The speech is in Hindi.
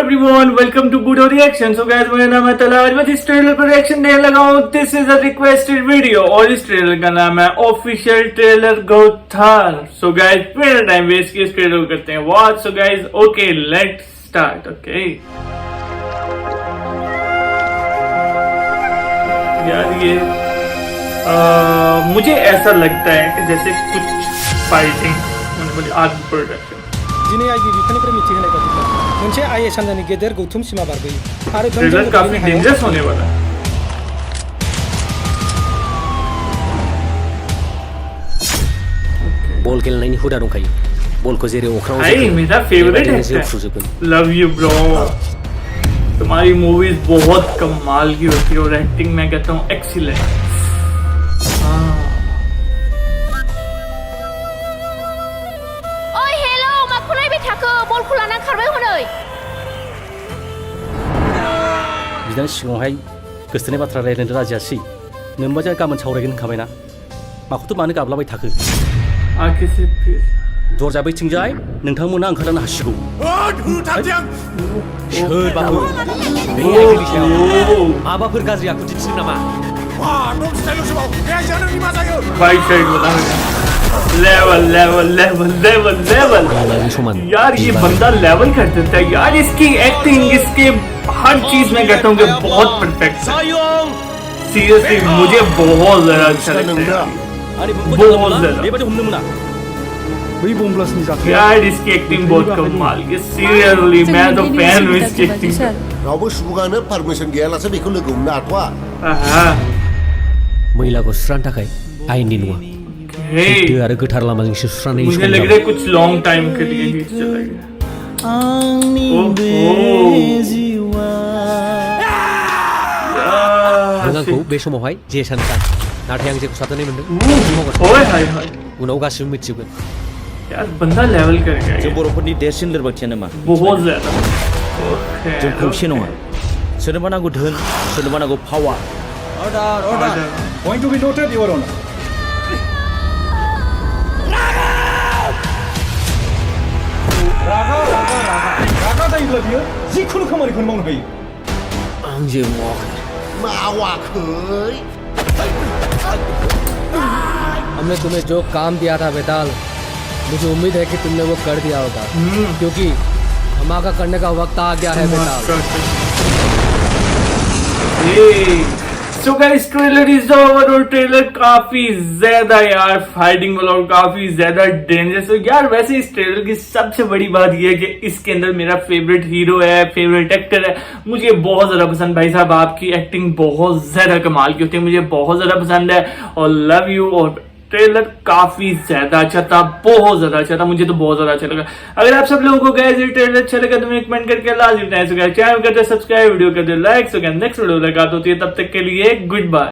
Everyone, welcome to Budo Reaction. So guys, मेरा नाम है तलाश। मैं इस ट्रेलर पर रिएक्शन देने लगा हूँ। This is a requested video और इस ट्रेलर का नाम है ऑफिशियल ट्रेलर गौथार। So guys, मेरा टाइम वेस्ट किया, इस ट्रेलर को करते हैं watch. So guys, okay, let's start. Okay. यार ये मुझे ऐसा लगता है कि जैसे कुछ फाइटिंग आर्ट प्रोडक्शन दिनै आइबि बिफानिफ्राय मिथिहोनाय बादिब्ला मोनसे आइएस हान्जानि गेदेर गौथुम सिमा बारबोयो आरो ट्रेलर काफी डेंजरस होने वाला है। बल गेलेनायनि हुदा दंखायो बलखौ जेरै अख्राङाव भाई मेरा favourite actor, love you bro. तुम्हारी मूवीज बहुत कमाल की होती है और एक्टिंग मैं कहता हूँ एक्सीलेंट। बिदानि सिगाङावहाय गोसोथोनाय बाथ्रा रायज्लायनो राजियासै नोंबा जों गाबोन सावरायगोन होनखाबायना माखौथ' मानो गाबलाबाय थाखो दरजा बैथिंजाय नोंथांमोना ओंखारलांनो हासिगौ सोरबाफोर बे आइजोनि सायाव माबाफोर गाज्रि आखु दिन्थिदों नामा level level level level level यार ये बंदा लेवल कर देता है यार। इसकी एक्टिंग, इसके हर चीज में कहता हूँ कि बहुत परफेक्ट है। सीरियसली मुझे बहुत ज्यादा अच्छा लगता है, बहुत ज्यादा यार। इसकी एक्टिंग बहुत कमाल की, सीरियसली मैं तो फैन हूँ इसकी एक्टिंग। रावबो सुबुङानो परमिशन गैयालासे बेखौ लोगो हमनो हाथ'आ। मैलाखौ सुस्रांनो थाखाय आयेननि नङा आरो गोथार लामाजोंसो सुस्रांनाय। मुझे लग रहा है कुछ लॉन्ग टाइम के लिए ही चला गया। नोंखौ बे समावहाय जे सानो सान नाथाय आं जेखौ साननानै मोनदों उनाव गासिबो मिथिजोबगोन। यार बंदा लेवल कर गया। जों बर'फोरनि देरसिन लोरबांथियानो मा? बहुत ज्यादा। जों खौसे नङा। सोरनोबा नांगौ धोन, सोरनोबा नांगौ पावार। Order. Point to be noted, Your Honor. रागा जायोब्ला बियो जिखुनु खामानिखौनो मावनो हायो। आं जे मावाखै मावाखै। हमने तुम्हें जो काम दिया था बेताल, मुझे उम्मीद है कि तुमने वो कर दिया होगा क्योंकि धमाका करने का वक्त आ गया है बेताल। So guys, trailer is over और ट्रेलर काफी ज्यादा यार फाइटिंग वाला और काफी ज्यादा डेंजरस है यार। वैसे इस ट्रेलर की सबसे बड़ी बात यह है कि इसके अंदर मेरा फेवरेट हीरो है, फेवरेट एक्टर है। मुझे बहुत ज्यादा पसंद भाई साहब, आपकी एक्टिंग बहुत ज्यादा कमाल की होती है, मुझे बहुत ज्यादा पसंद है और लव यू। और ट्रेलर काफी ज्यादा अच्छा था, बहुत ज्यादा अच्छा था, मुझे तो बहुत ज्यादा अच्छा लगा। अगर आप सब लोगों को गैस ये ट्रेलर अच्छा लगा तो मुझे कमेंट करके लाजमी बताएं। चैनल करते सब्सक्राइब, वीडियो करते लाइक। नेक्स्ट वीडियो लगा होती है, तब तक के लिए गुड बाय।